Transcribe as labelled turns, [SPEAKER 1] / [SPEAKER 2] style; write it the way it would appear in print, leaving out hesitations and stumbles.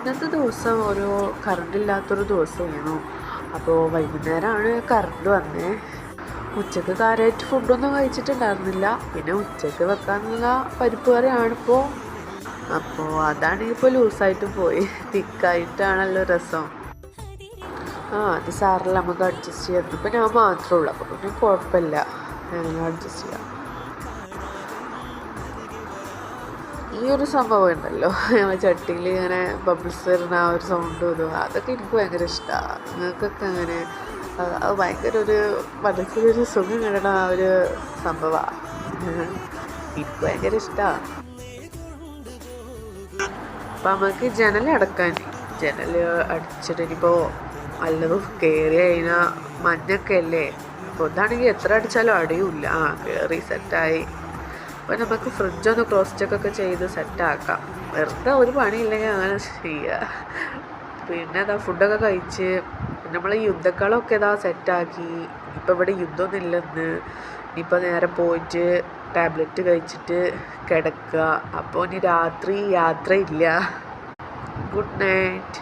[SPEAKER 1] ഇന്നത്തെ ദിവസം ഒരു കറണ്ട് ഇല്ലാത്തൊരു ദിവസമായിരുന്നു. അപ്പോൾ വൈകുന്നേരമാണ് കറണ്ട് വന്നത്. ഉച്ചക്ക് കാര്യമായിട്ട് ഫുഡൊന്നും കഴിച്ചിട്ടുണ്ടായിരുന്നില്ല. പിന്നെ ഉച്ചക്ക് വെക്കാനുള്ള പരിപ്പ് കറിയാണിപ്പോൾ. അപ്പോൾ അതാണെങ്കിൽ ഇപ്പോൾ ലൂസായിട്ട് പോയി. തിക്കായിട്ടാണല്ലോ രസം. അത് സാറില്ല, നമുക്ക് അഡ്ജസ്റ്റ് ചെയ്യാം. ഇപ്പം ഞാൻ മാത്രമേ ഉള്ളൂ, അപ്പോൾ പിന്നെ കുഴപ്പമില്ല, അഡ്ജസ്റ്റ് ചെയ്യാം. ഈ ഒരു സംഭവം ഉണ്ടല്ലോ, ചട്ടിയിൽ ഇങ്ങനെ ബബിൾസ് വരുന്ന ആ ഒരു സൗണ്ട് വരും, അതൊക്കെ എനിക്ക് ഭയങ്കര ഇഷ്ടമാണ്. നിങ്ങൾക്കൊക്കെ അങ്ങനെ അത് ഭയങ്കര ഒരു മനസ്സിലൊരു സുഖം കിട്ടണ ആ ഒരു സംഭവമാണ്. എനിക്ക് ഭയങ്കര ഇഷ്ടമാണ്. അപ്പം നമുക്ക് ജനൽ അടിച്ചിട്ട് ഇനിയിപ്പോൾ വല്ലതും കയറി കഴിഞ്ഞാൽ മഞ്ഞൊക്കെ അല്ലേ, അപ്പോൾ ഇതാണെങ്കിൽ എത്ര അടിച്ചാലും അടിയില്ല. കയറി സെറ്റായി. അപ്പോൾ നമുക്ക് ഫ്രിഡ്ജൊന്ന് ക്രോസ് ചെക്കൊക്കെ ചെയ്ത് സെറ്റാക്കാം. വെറുതെ ഒരു പണിയില്ലെങ്കിൽ അങ്ങനെ ചെയ്യുക. പിന്നെ അതാ ഫുഡൊക്കെ കഴിച്ച് നമ്മൾ യുദ്ധക്കളമൊക്കെ ഇതാ സെറ്റാക്കി. ഇപ്പം ഇവിടെ യുദ്ധമൊന്നും ഇല്ലെന്ന്. ഇനിയിപ്പോൾ നേരെ പോയിട്ട് ടാബ്ലറ്റ് കഴിച്ചിട്ട് കിടക്കുക. അപ്പോൾ ഇനി രാത്രി യാത്രയില്ല. Good night.